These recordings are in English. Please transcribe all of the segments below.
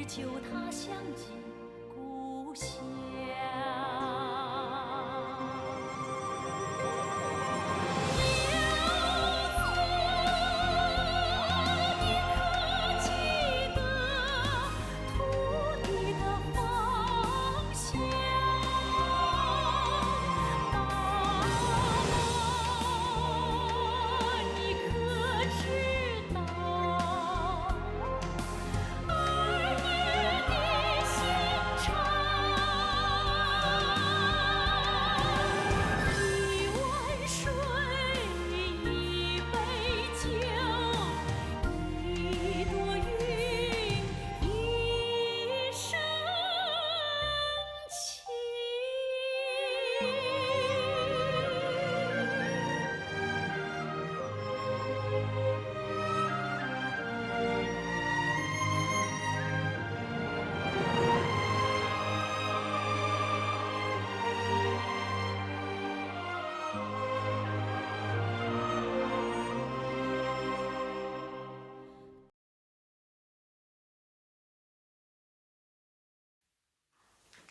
求他想起故乡。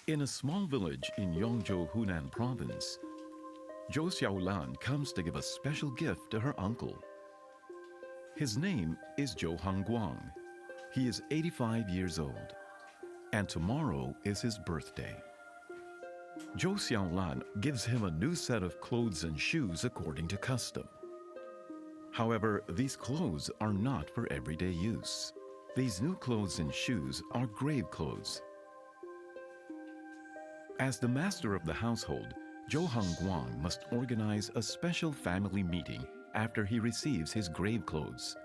In a small village in Yongzhou, Hunan province, Zhou Xiaolan comes to give a special gift to her uncle. His name is Zhou Hangguang. He is 85 years old, and tomorrow is his birthday. Zhou Xiaolan gives him a new set of clothes and shoes according to custom. However, these clothes are not for everyday use. These new clothes and shoes are grave clothes. As the master of the household, Zhou Hangguang must organize a special family meeting after he receives his grave clothes.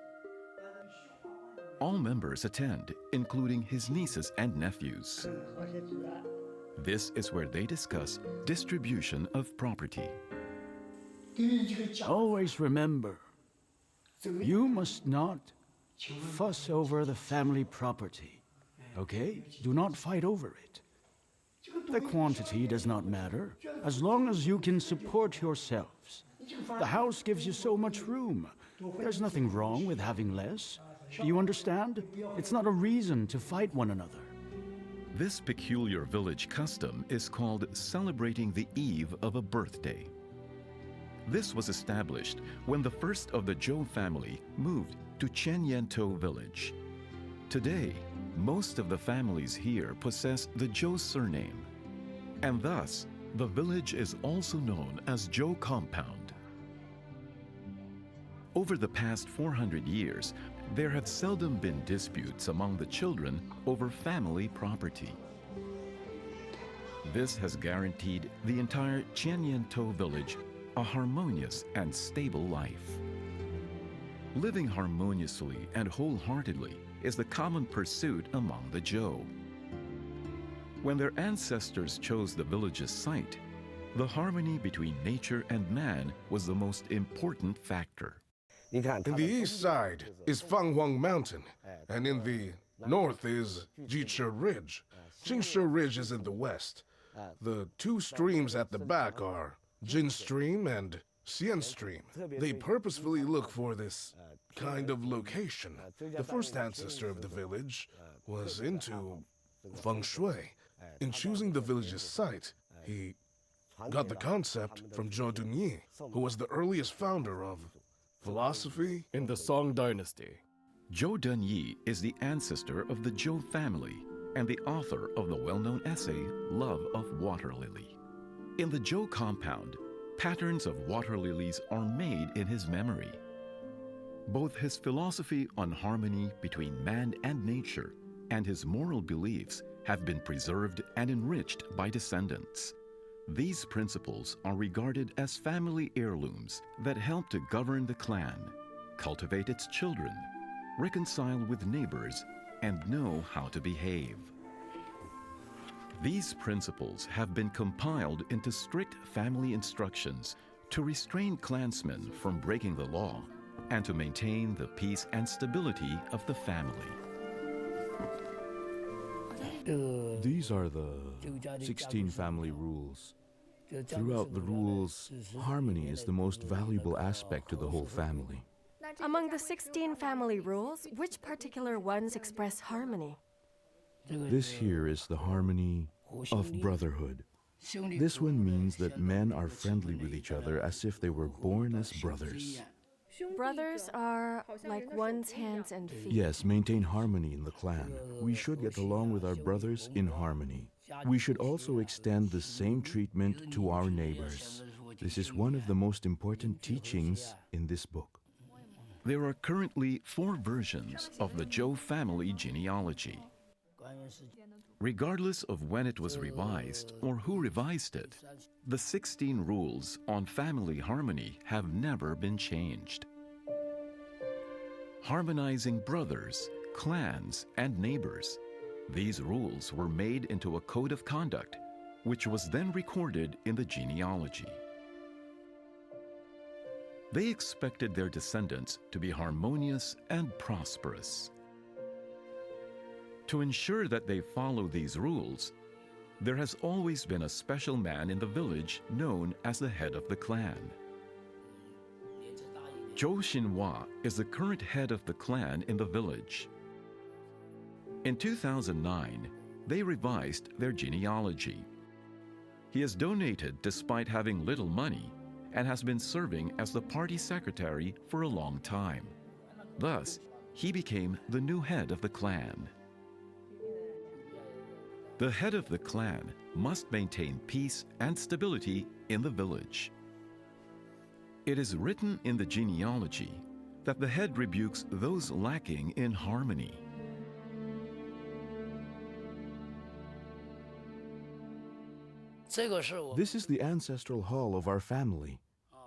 All members attend, including his nieces and nephews. This is where they discuss distribution of property. Always remember, you must not fuss over the family property, okay? Do not fight over it. The quantity does not matter, as long as you can support yourselves. The house gives you so much room. There's nothing wrong with having less. Do you understand? It's not a reason to fight one another. This peculiar village custom is called celebrating the eve of a birthday. This was established when the first of the Zhou family moved to Chenyantou village. Today, most of the families here possess the Zhou surname, and thus the village is also known as Zhou Compound. Over the past 400 years, there have seldom been disputes among the children over family property. This has guaranteed the entire Chenyantou village a harmonious and stable life. Living harmoniously and wholeheartedly is the common pursuit among the Zhou. When their ancestors chose the village's site, the harmony between nature and man was the most important factor. In the east side is Fanghuang Mountain, and in the north is Jiche Ridge. Jingshe Ridge is in the west. The two streams at the back are Jin Stream and Xian Stream. They purposefully look for this kind of location. The first ancestor of the village was into feng shui. In choosing the village's site, he got the concept from Zhou Dunyi, who was the earliest founder of philosophy in the Song Dynasty. Zhou Dunyi is the ancestor of the Zhou family and the author of the well-known essay, Love of Water Lily. In the Zhou compound, patterns of water lilies are made in his memory. Both his philosophy on harmony between man and nature and his moral beliefs have been preserved and enriched by descendants. These principles are regarded as family heirlooms that help to govern the clan, cultivate its children, reconcile with neighbors, and know how to behave. These principles have been compiled into strict family instructions to restrain clansmen from breaking the law and to maintain the peace and stability of the family. These are the 16 family rules. Throughout the rules, harmony is the most valuable aspect to the whole family. Among the 16 family rules, which particular ones express harmony? This here is the harmony of brotherhood. This one means that men are friendly with each other as if they were born as brothers. Brothers are like one's hands and feet. Yes, maintain harmony in the clan. We should get along with our brothers in harmony. We should also extend the same treatment to our neighbors. This is one of the most important teachings in this book. There are currently 4 versions of the Zhou family genealogy. Regardless of when it was revised or who revised it, the 16 rules on family harmony have never been changed. Harmonizing brothers, clans, and neighbors, these rules were made into a code of conduct, which was then recorded in the genealogy. They expected their descendants to be harmonious and prosperous. To ensure that they follow these rules, there has always been a special man in the village known as the head of the clan. Zhou Xinhua is the current head of the clan in the village. In 2009, they revised their genealogy. He has donated despite having little money and has been serving as the party secretary for a long time. Thus, he became the new head of the clan. The head of the clan must maintain peace and stability in the village. It is written in the genealogy that the head rebukes those lacking in harmony. This is the ancestral hall of our family.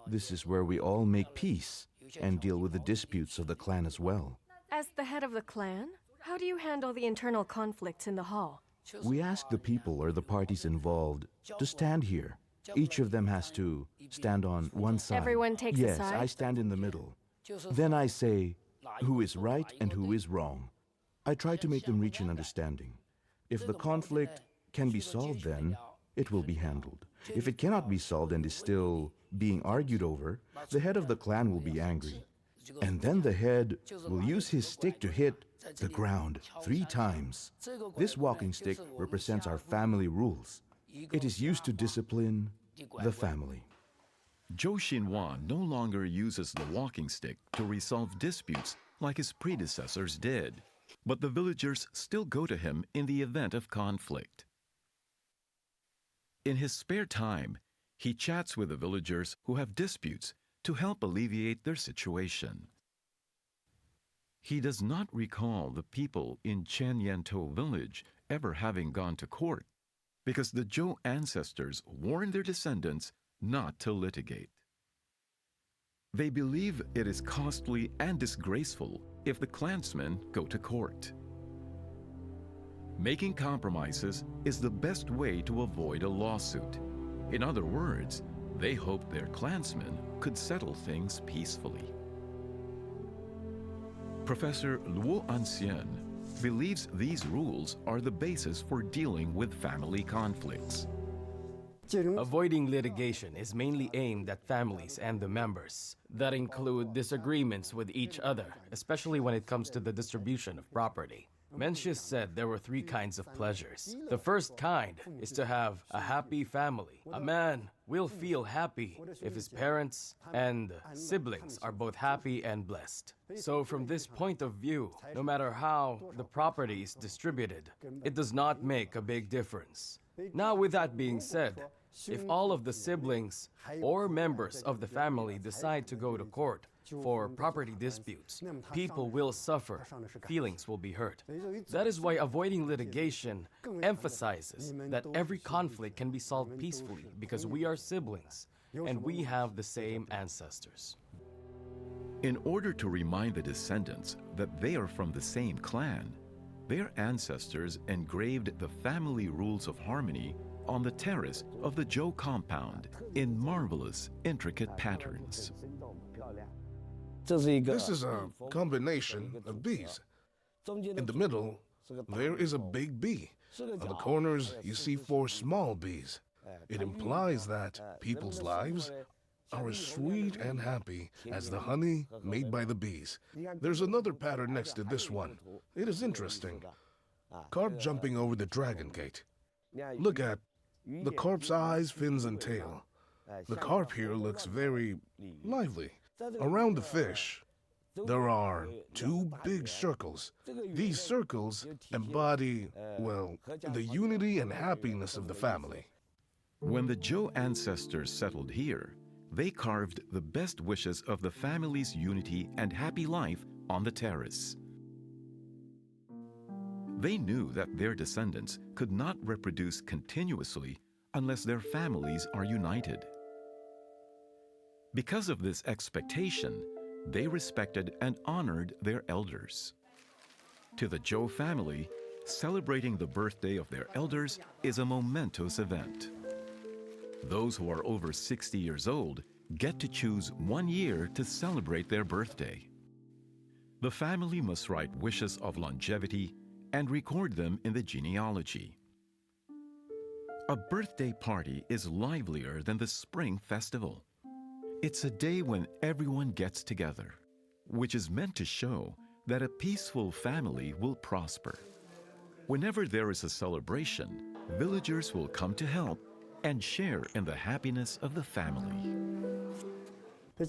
This is where we all make peace and deal with the disputes of the clan as well. As the head of the clan, how do you handle the internal conflicts in the hall? We ask the people or the parties involved to stand here. Each of them has to stand on one side. Everyone takes a Yes, side? I stand in the middle. Then I say who is right and who is wrong. I try to make them reach an understanding. If the conflict can be solved, then it will be handled. If it cannot be solved and is still being argued over, the head of the clan will be angry. And then the head will use his stick to hit the ground 3 times. This walking stick represents our family rules. It is used to discipline the family. Zhou Xinhua no longer uses the walking stick to resolve disputes like his predecessors did, but the villagers still go to him in the event of conflict. In his spare time, he chats with the villagers who have disputes to help alleviate their situation. He does not recall the people in Chenyantou village ever having gone to court, because the Zhou ancestors warned their descendants not to litigate. They believe it is costly and disgraceful if the clansmen go to court. Making compromises is the best way to avoid a lawsuit. In other words, they hoped their clansmen could settle things peacefully. Professor Luo Anxian believes these rules are the basis for dealing with family conflicts. Avoiding litigation is mainly aimed at families and the members. That include disagreements with each other, especially when it comes to the distribution of property. Mencius said there were 3 kinds of pleasures. The first kind is to have a happy family. A man will feel happy if his parents and siblings are both happy and blessed. So from this point of view, no matter how the property is distributed, it does not make a big difference. Now, with that being said, if all of the siblings or members of the family decide to go to court for property disputes, people will suffer, feelings will be hurt. That is why avoiding litigation emphasizes that every conflict can be solved peacefully because we are siblings and we have the same ancestors. In order to remind the descendants that they are from the same clan, their ancestors engraved the family rules of harmony on the terrace of the Zhou compound in marvelous, intricate patterns. This is a combination of bees. In the middle, there is a big bee. On the corners, you see 4 small bees. It implies that people's lives are as sweet and happy as the honey made by the bees. There's another pattern next to this one. It is interesting. carp jumping over the dragon gate. Look at the carp's eyes, fins, and tail. The carp here looks very lively. Around the fish, there are two big circles. These circles embody, well, the unity and happiness of the family. When the Zhou ancestors settled here, they carved the best wishes of the family's unity and happy life on the terrace. They knew that their descendants could not reproduce continuously unless their families are united. Because of this expectation, they respected and honored their elders. To the Zhou family, celebrating the birthday of their elders is a momentous event. Those who are over 60 years old get to choose 1 year to celebrate their birthday. The family must write wishes of longevity and record them in the genealogy. A birthday party is livelier than the Spring Festival. It's a day when everyone gets together, which is meant to show that a peaceful family will prosper. Whenever there is a celebration, villagers will come to help and share in the happiness of the family.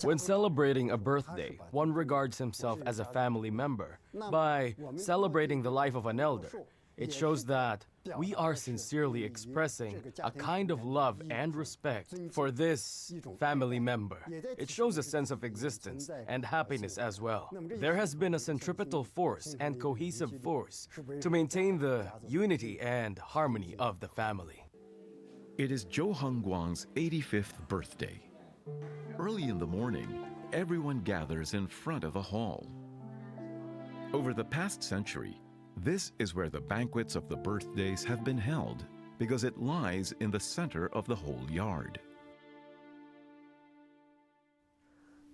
When celebrating a birthday, one regards himself as a family member. By celebrating the life of an elder, it shows that we are sincerely expressing a kind of love and respect for this family member. It shows a sense of existence and happiness as well. There has been a centripetal force and cohesive force to maintain the unity and harmony of the family. It is Zhou Hengguang's 85th birthday. Early in the morning, everyone gathers in front of a hall. Over the past century, this is where the banquets of the birthdays have been held because it lies in the center of the whole yard.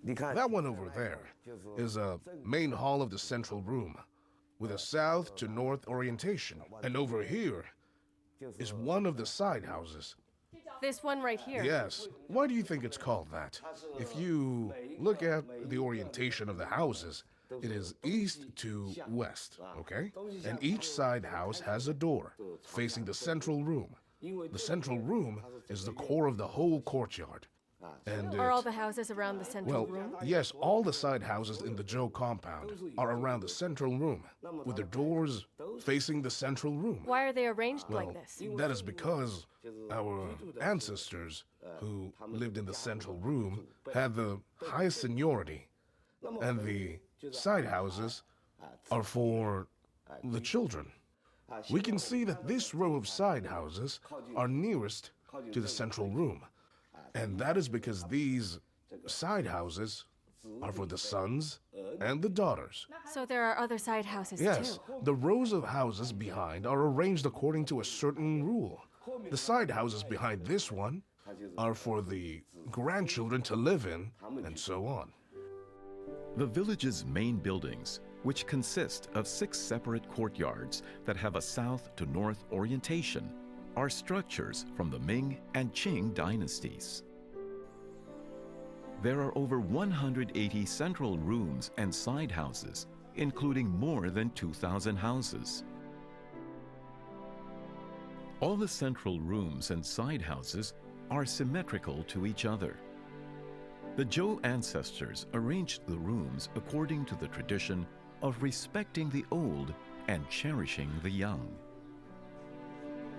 That one over there is a main hall of the central room with a south to north orientation. And over here is one of the side houses. This one right here. Yes. Why do you think it's called that? If you look at the orientation of the houses, it is east to west, okay? And each side house has a door facing the central room. The central room is the core of the whole courtyard. And Are all the houses around the central room? yes, all the side houses in the Zhou compound are around the central room, with the doors facing the central room. Why are they arranged like this? That is because our ancestors who lived in the central room had the highest seniority, and the side houses are for the children. We can see that this row of side houses are nearest to the central room, and that is because these side houses are for the sons and the daughters. So there are other side houses Yes, too. the rows of houses behind are arranged according to a certain rule. The side houses behind this one are for the grandchildren to live in, and so on. The village's main buildings, which consist of 6 separate courtyards that have a south to north orientation, are structures from the Ming and Qing dynasties. There are over 180 central rooms and side houses, including more than 2,000 houses. All the central rooms and side houses are symmetrical to each other. The Zhou ancestors arranged the rooms according to the tradition of respecting the old and cherishing the young.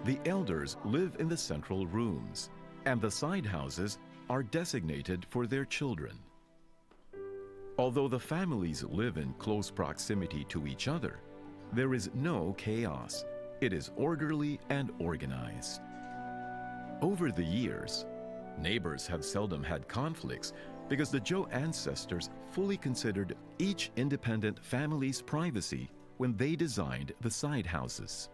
The elders live in the central rooms, and the side houses are designated for their children. Although the families live in close proximity to each other, there is no chaos. It is orderly and organized. Over the years, neighbors have seldom had conflicts because the Zhou ancestors fully considered each independent family's privacy when they designed the side houses.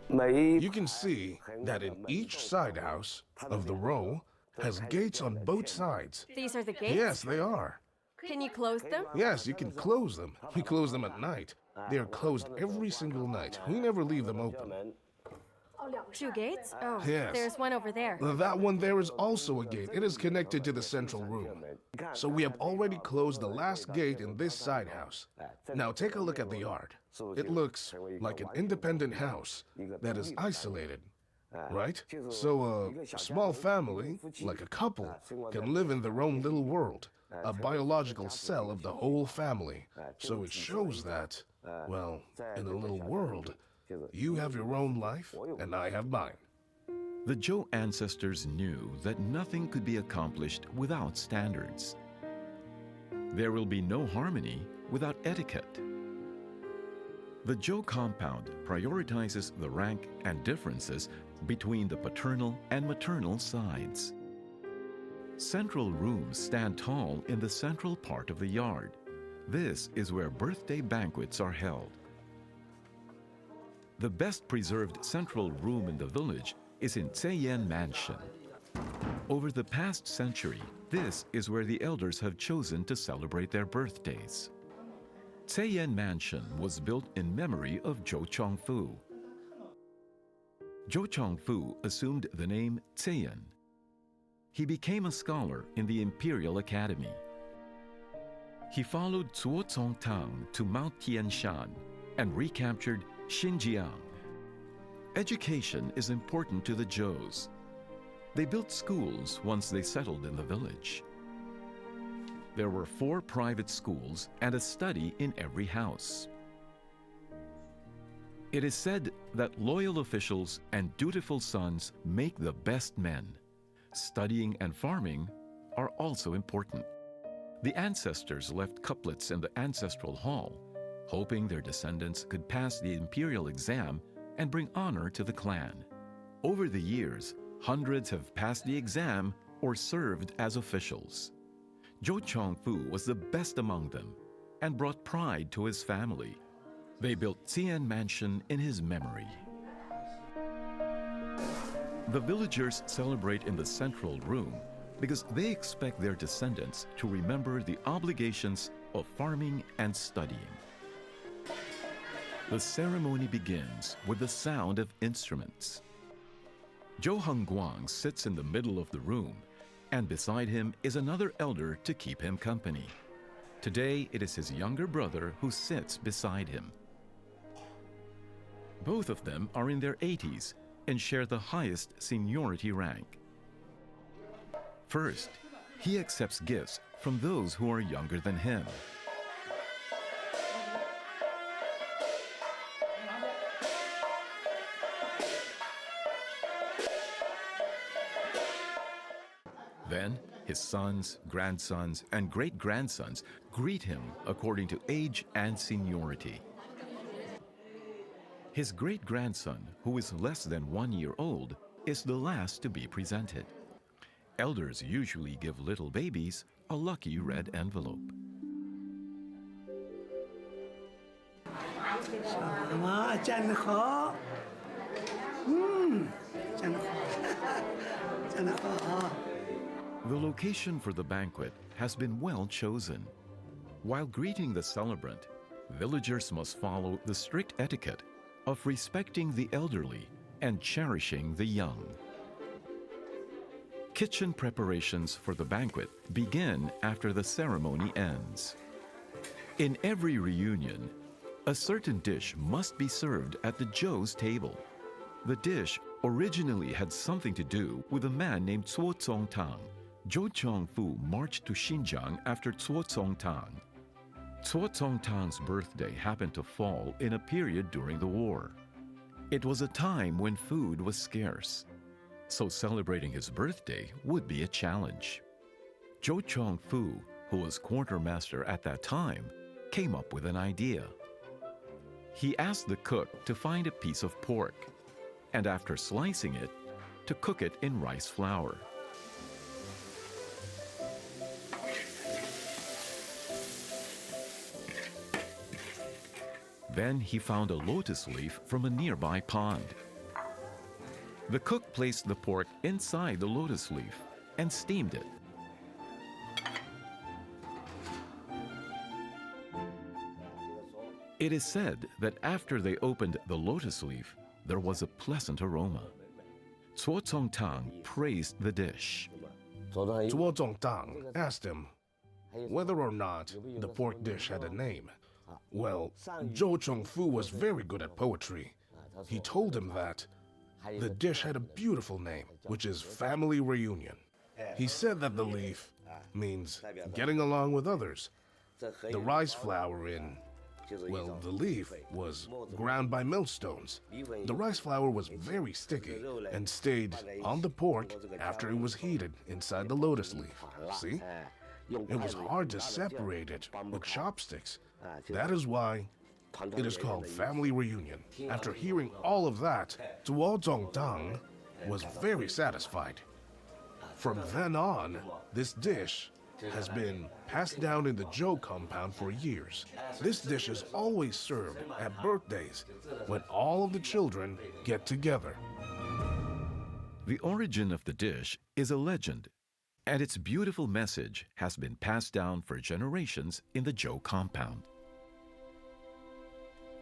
You can see that in each side house of the row has gates on both sides. These are the gates? Yes, they are. Can you close them? Yes, you can close them. We close them at night. They are closed every single night. We never leave them open. 2 gates? Oh, Yes. there's one over there. That one there is also a gate. It is connected to the central room. So we have already closed the last gate in this side house. Now take a look at the yard. It looks like an independent house that is isolated, right? So a small family, like a couple, can live in their own little world, a biological cell of the whole family. So it shows that, well, in a little world, you have your own life, and I have mine. The Zhou ancestors knew that nothing could be accomplished without standards. There will be no harmony without etiquette. The Zhou compound prioritizes the rank and differences between the paternal and maternal sides. Central rooms stand tall in the central part of the yard. This is where birthday banquets are held. The best preserved central room in the village is in Zheyan Mansion. Over the past century, this is where the elders have chosen to celebrate their birthdays. Zheyan Mansion was built in memory of Zhou Chongfu. Zhou Chongfu assumed the name Zheyan. He became a scholar in the Imperial Academy. He followed Zuo Congtang to Mount Tianshan and recaptured Xinjiang. Education is important to the Zhous. They built schools once they settled in the village. There were 4 private schools and a study in every house. It is said that loyal officials and dutiful sons make the best men. Studying and farming are also important. The ancestors left couplets in the ancestral hall, hoping their descendants could pass the imperial exam and bring honor to the clan. Over the years, hundreds have passed the exam or served as officials. Zhou Chongfu was the best among them and brought pride to his family. They built Zheyan Mansion in his memory. The villagers celebrate in the central room because they expect their descendants to remember the obligations of farming and studying. The ceremony begins with the sound of instruments. Zhou Hengguang sits in the middle of the room, and beside him is another elder to keep him company. Today, it is his younger brother who sits beside him. Both of them are in their 80s and share the highest seniority rank. First, he accepts gifts from those who are younger than him. Then, his sons, grandsons, and great-grandsons greet him according to age and seniority. His great-grandson, who is less than 1 year old, is the last to be presented. Elders usually give little babies a lucky red envelope. The location for the banquet has been well chosen. While greeting the celebrant, villagers must follow the strict etiquette of respecting the elderly and cherishing the young. Kitchen preparations for the banquet begin after the ceremony ends. In every reunion, a certain dish must be served at the Zhou's table. The dish originally had something to do with a man named Zuo Congtang. Zhou Chongfu marched to Xinjiang after Zuo Congtang. Zuo Congtang's birthday happened to fall in a period during the war. It was a time when food was scarce, so celebrating his birthday would be a challenge. Zhou Chongfu, who was quartermaster at that time, came up with an idea. He asked the cook to find a piece of pork, and after slicing it, to cook it in rice flour. Then he found a lotus leaf from a nearby pond. The cook placed the pork inside the lotus leaf and steamed it. It is said that after they opened the lotus leaf, there was a pleasant aroma. Cuo Cong Tang praised the dish. Zuo Zongtang asked him whether or not the pork dish had a name. Well, Zhou Chongfu was very good at poetry. He told him that the dish had a beautiful name, which is family reunion. He said that the leaf means getting along with others. The rice flour in, well, the leaf was ground by millstones. The rice flour was very sticky and stayed on the pork after it was heated inside the lotus leaf. See? It was hard to separate it with chopsticks. That is why it is called family reunion. After hearing all of that, Zuo Zongtang was very satisfied. From then on, this dish has been passed down in the Zhou compound for years. This dish is always served at birthdays when all of the children get together. The origin of the dish is a legend, and its beautiful message has been passed down for generations in the Zhou compound.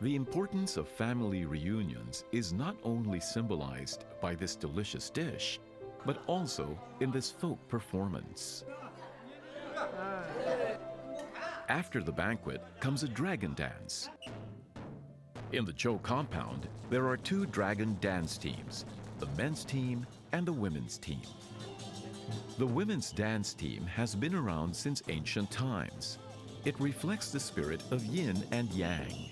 The importance of family reunions is not only symbolized by this delicious dish, but also in this folk performance. After the banquet comes a dragon dance. In the Zhou compound, there are two dragon dance teams, the men's team and the women's team. The women's dance team has been around since ancient times. It reflects the spirit of yin and yang.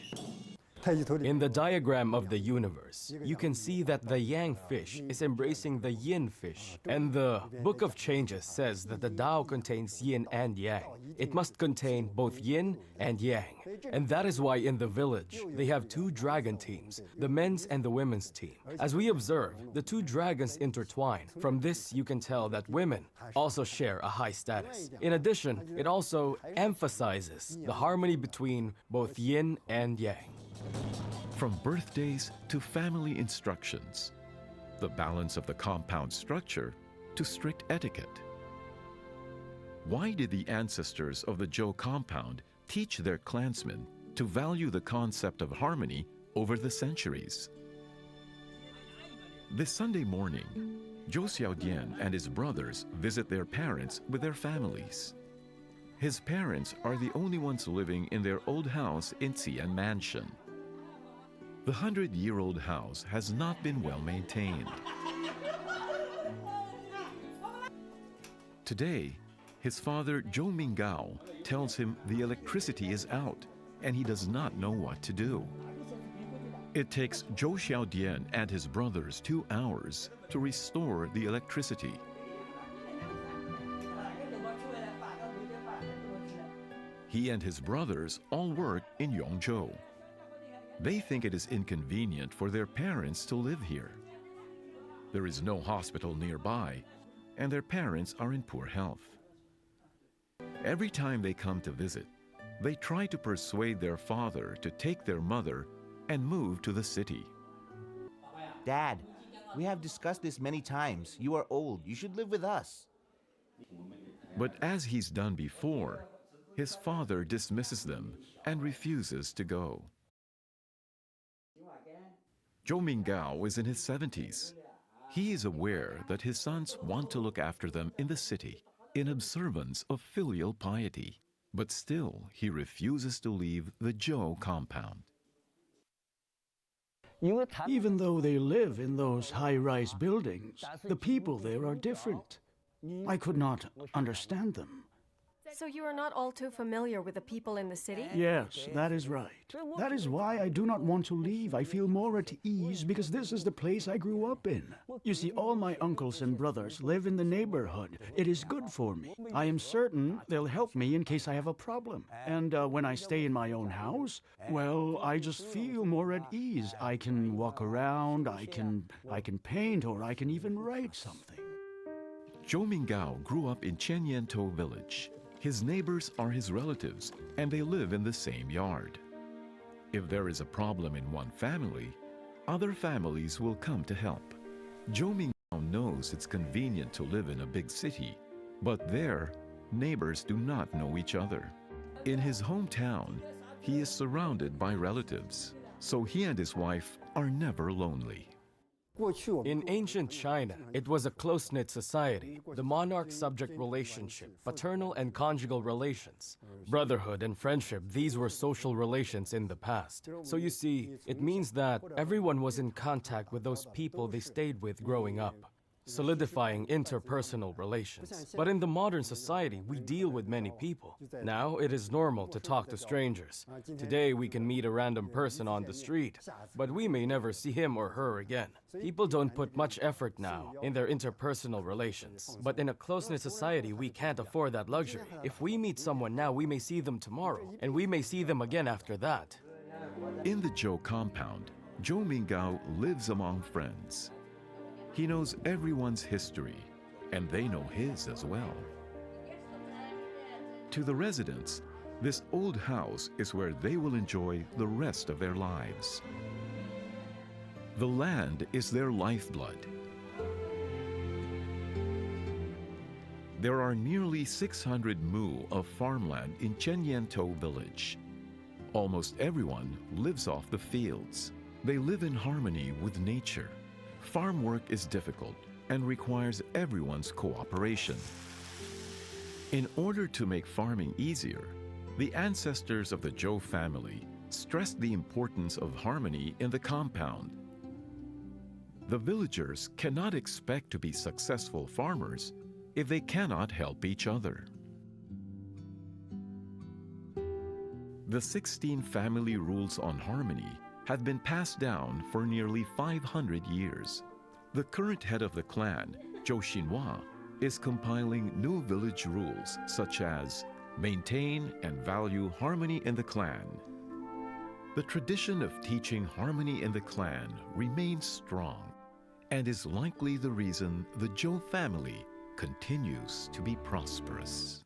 In the diagram of the universe, you can see that the yang fish is embracing the yin fish. And the Book of Changes says that the Tao contains yin and yang. It must contain both yin and yang. And that is why in the village, they have two dragon teams, the men's and the women's team. As we observe, the two dragons intertwine. From this, you can tell that women also share a high status. In addition, it also emphasizes the harmony between both yin and yang. From birthdays to family instructions, the balance of the compound structure to strict etiquette. Why did the ancestors of the Zhou compound teach their clansmen to value the concept of harmony over the centuries? This Sunday morning, Zhou Xiaodian and his brothers visit their parents with their families. His parents are the only ones living in their old house in Xi'an Mansion. The 100-year-old house has not been well maintained. Today, his father Zhou Minggao tells him the electricity is out and he does not know what to do. It takes Zhou Xiaodian and his brothers 2 hours to restore the electricity. He and his brothers all work in Yongzhou. They think it is inconvenient for their parents to live here. There is no hospital nearby, and their parents are in poor health. Every time they come to visit, they try to persuade their father to take their mother and move to the city. Dad, we have discussed this many times. You are old. You should live with us. But as he's done before, his father dismisses them and refuses to go. Zhou Minggao is in his 70s. He is aware that his sons want to look after them in the city in observance of filial piety, but still he refuses to leave the Zhou compound. Even though they live in those high-rise buildings, the people there are different. I could not understand them. So you are not all too familiar with the people in the city? Yes, that is right. That is why I do not want to leave. I feel more at ease because this is the place I grew up in. You see, all my uncles and brothers live in the neighborhood. It is good for me. I am certain they'll help me in case I have a problem. And when I stay in my own house, well, I just feel more at ease. I can walk around, I can paint, or I can even write something. Zhou Minggao grew up in Qianyantou village. His neighbors are his relatives, and they live in the same yard. If there is a problem in one family, other families will come to help. Zhou Minggao knows it's convenient to live in a big city, but there, neighbors do not know each other. In his hometown, he is surrounded by relatives, so he and his wife are never lonely. In ancient China, it was a close-knit society. The monarch-subject relationship, paternal and conjugal relations, brotherhood and friendship, these were social relations in the past. So you see, it means that everyone was in contact with those people they stayed with growing up, solidifying interpersonal relations. But in the modern society, we deal with many people. Now, it is normal to talk to strangers. Today, we can meet a random person on the street, but we may never see him or her again. People don't put much effort now in their interpersonal relations. But in a close-knit society, we can't afford that luxury. If we meet someone now, we may see them tomorrow, and we may see them again after that. In the Zhou compound, Zhou Minggao lives among friends. He knows everyone's history, and they know his as well. To the residents, this old house is where they will enjoy the rest of their lives. The land is their lifeblood. There are nearly 600 mu of farmland in Chenyantou village. Almost everyone lives off the fields. They live in harmony with nature. Farm work is difficult and requires everyone's cooperation. In order to make farming easier, the ancestors of the Zhou family stressed the importance of harmony in the compound. The villagers cannot expect to be successful farmers if they cannot help each other. The 16 family rules on harmony have been passed down for nearly 500 years. The current head of the clan, Zhou Xinhua, is compiling new village rules such as maintain and value harmony in the clan. The tradition of teaching harmony in the clan remains strong and is likely the reason the Zhou family continues to be prosperous.